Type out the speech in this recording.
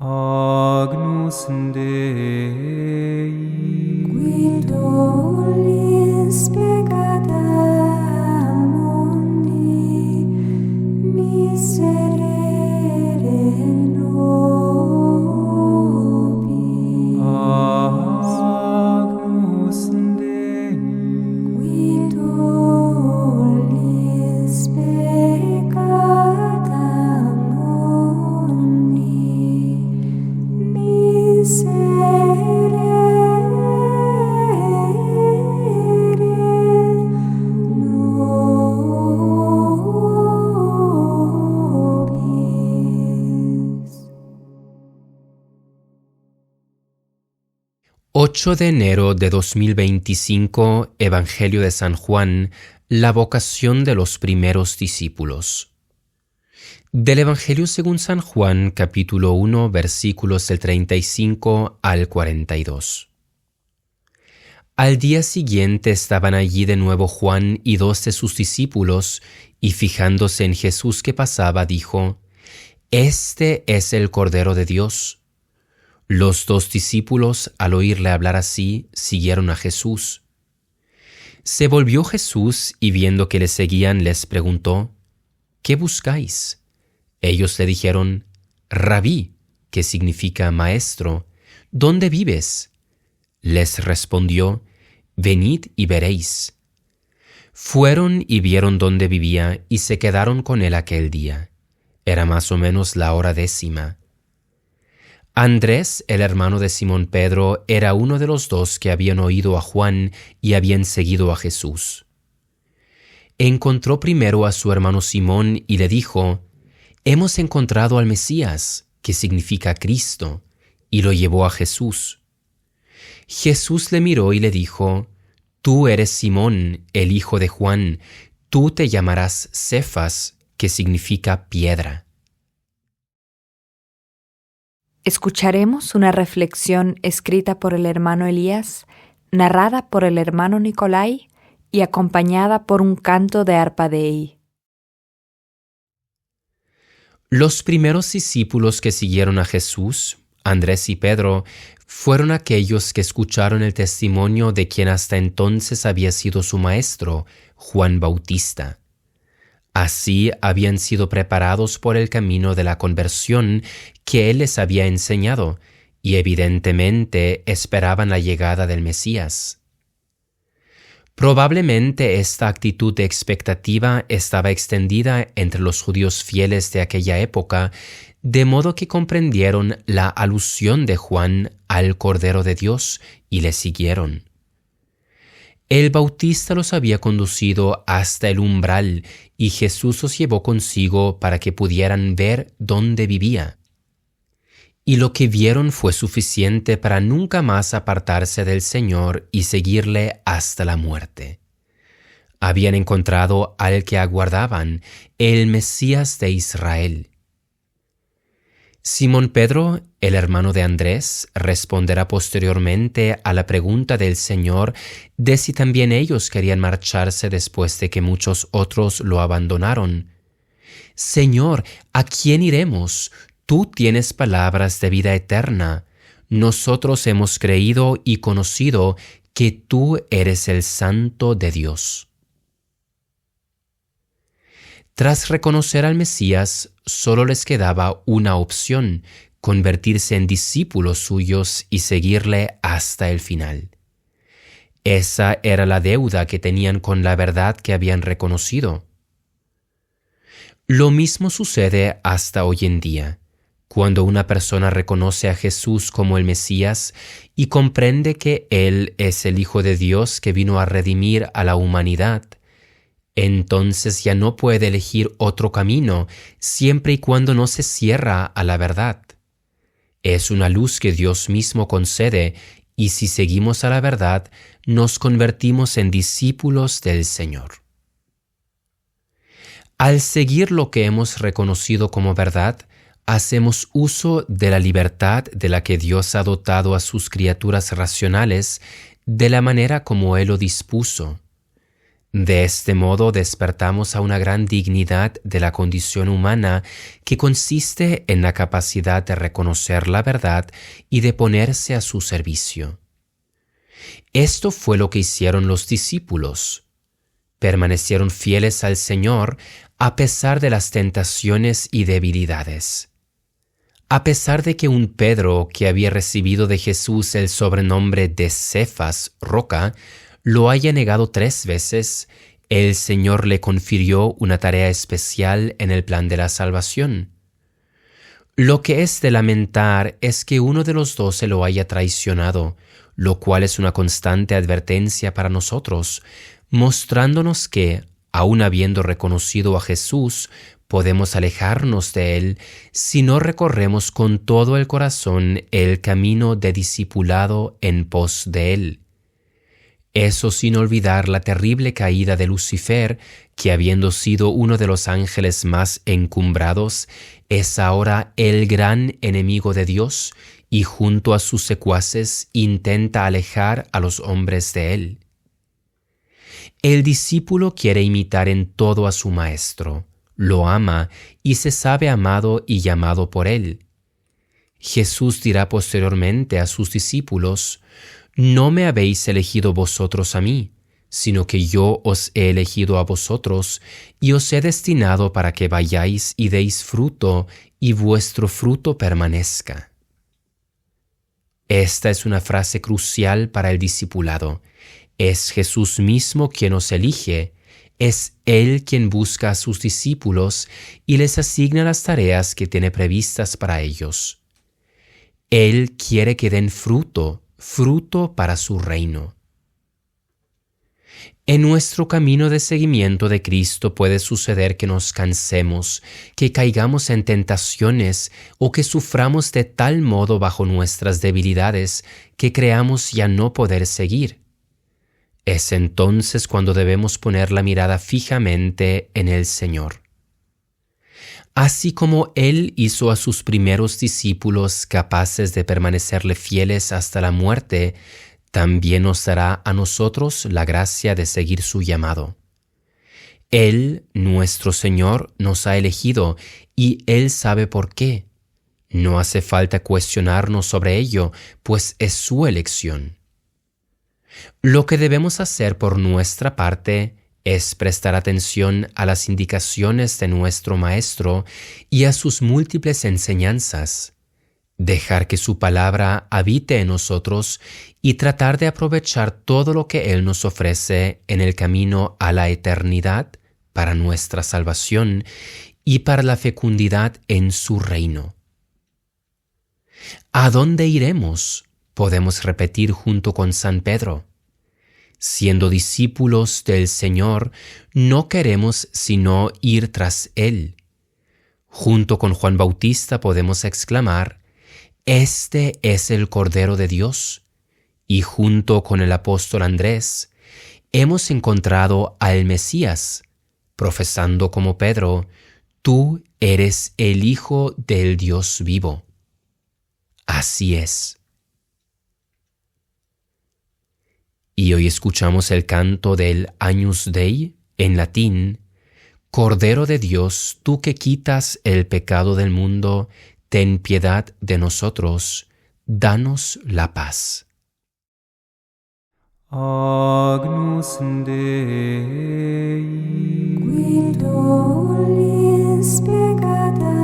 Agnus Dei, qui tollis peccata mundi, miserere nobis. Agnus Dei, Qui tollis peccata mundi, miserere nobis. 8 de enero de 2025, Evangelio de San Juan, la vocación de los primeros discípulos. Del Evangelio según San Juan, capítulo 1, versículos del 35 al 42. Al día siguiente estaban allí de nuevo Juan y 2 de sus discípulos, y fijándose en Jesús que pasaba, dijo: «Este es el Cordero de Dios». Los 2 discípulos, al oírle hablar así, siguieron a Jesús. Se volvió Jesús y viendo que le seguían, les preguntó: «¿Qué buscáis?». Ellos le dijeron: «Rabí», que significa maestro, ¿dónde vives?». Les respondió: «Venid y veréis». Fueron y vieron dónde vivía y se quedaron con él aquel día. Era más o menos la hora 10. Andrés, el hermano de Simón Pedro, era uno de los 2 que habían oído a Juan y habían seguido a Jesús. Encontró primero a su hermano Simón y le dijo: «Hemos encontrado al Mesías», que significa Cristo, y lo llevó a Jesús. Jesús le miró y le dijo: «Tú eres Simón, el hijo de Juan, tú te llamarás Cefas», que significa piedra. Escucharemos una reflexión escrita por el hermano Elías, narrada por el hermano Nicolai y acompañada por un canto de arpa Dei. Los primeros discípulos que siguieron a Jesús, Andrés y Pedro, fueron aquellos que escucharon el testimonio de quien hasta entonces había sido su maestro, Juan Bautista. Así habían sido preparados por el camino de la conversión que él les había enseñado, y evidentemente esperaban la llegada del Mesías. Probablemente esta actitud de expectativa estaba extendida entre los judíos fieles de aquella época, de modo que comprendieron la alusión de Juan al Cordero de Dios y le siguieron. El Bautista los había conducido hasta el umbral y Jesús los llevó consigo para que pudieran ver dónde vivía. Y lo que vieron fue suficiente para nunca más apartarse del Señor y seguirle hasta la muerte. Habían encontrado al que aguardaban, el Mesías de Israel. Simón Pedro, el hermano de Andrés, responderá posteriormente a la pregunta del Señor de si también ellos querían marcharse después de que muchos otros lo abandonaron. «Señor, ¿a quién iremos? Tú tienes palabras de vida eterna. Nosotros hemos creído y conocido que tú eres el Santo de Dios». Tras reconocer al Mesías, solo les quedaba una opción: convertirse en discípulos suyos y seguirle hasta el final. Esa era la deuda que tenían con la verdad que habían reconocido. Lo mismo sucede hasta hoy en día. Cuando una persona reconoce a Jesús como el Mesías y comprende que Él es el Hijo de Dios que vino a redimir a la humanidad, entonces ya no puede elegir otro camino siempre y cuando no se cierra a la verdad. Es una luz que Dios mismo concede y si seguimos a la verdad, nos convertimos en discípulos del Señor. Al seguir lo que hemos reconocido como verdad, hacemos uso de la libertad de la que Dios ha dotado a sus criaturas racionales de la manera como Él lo dispuso. De este modo despertamos a una gran dignidad de la condición humana que consiste en la capacidad de reconocer la verdad y de ponerse a su servicio. Esto fue lo que hicieron los discípulos. Permanecieron fieles al Señor a pesar de las tentaciones y debilidades. A pesar de que un Pedro, que había recibido de Jesús el sobrenombre de Cefas, roca, lo haya negado 3 veces, el Señor le confirió una tarea especial en el plan de la salvación. Lo que es de lamentar es que uno de los 12 lo haya traicionado, lo cual es una constante advertencia para nosotros, mostrándonos que, aun habiendo reconocido a Jesús, podemos alejarnos de Él si no recorremos con todo el corazón el camino de discipulado en pos de Él. Eso sin olvidar la terrible caída de Lucifer, que habiendo sido uno de los ángeles más encumbrados, es ahora el gran enemigo de Dios y junto a sus secuaces intenta alejar a los hombres de Él. El discípulo quiere imitar en todo a su maestro, lo ama y se sabe amado y llamado por Él. Jesús dirá posteriormente a sus discípulos: «No me habéis elegido vosotros a mí, sino que yo os he elegido a vosotros y os he destinado para que vayáis y deis fruto y vuestro fruto permanezca». Esta es una frase crucial para el discipulado. Es Jesús mismo quien os elige, es Él quien busca a sus discípulos y les asigna las tareas que tiene previstas para ellos. Él quiere que den fruto para su reino. En nuestro camino de seguimiento de Cristo puede suceder que nos cansemos, que caigamos en tentaciones o que suframos de tal modo bajo nuestras debilidades que creamos ya no poder seguir. Es entonces cuando debemos poner la mirada fijamente en el Señor. Así como Él hizo a sus primeros discípulos capaces de permanecerle fieles hasta la muerte, también nos dará a nosotros la gracia de seguir su llamado. Él, nuestro Señor, nos ha elegido y Él sabe por qué. No hace falta cuestionarnos sobre ello, pues es su elección. Lo que debemos hacer por nuestra parte es prestar atención a las indicaciones de nuestro Maestro y a sus múltiples enseñanzas, dejar que su palabra habite en nosotros y tratar de aprovechar todo lo que Él nos ofrece en el camino a la eternidad para nuestra salvación y para la fecundidad en su reino. ¿A dónde iremos? Podemos repetir junto con San Pedro. Siendo discípulos del Señor, no queremos sino ir tras Él. Junto con Juan Bautista podemos exclamar: «Este es el Cordero de Dios». Y junto con el apóstol Andrés, hemos encontrado al Mesías, profesando como Pedro: «Tú eres el Hijo del Dios vivo». Así es. Y hoy escuchamos el canto del Agnus Dei, en latín: «Cordero de Dios, tú que quitas el pecado del mundo, ten piedad de nosotros, danos la paz». Agnus Dei, Qui tollis peccata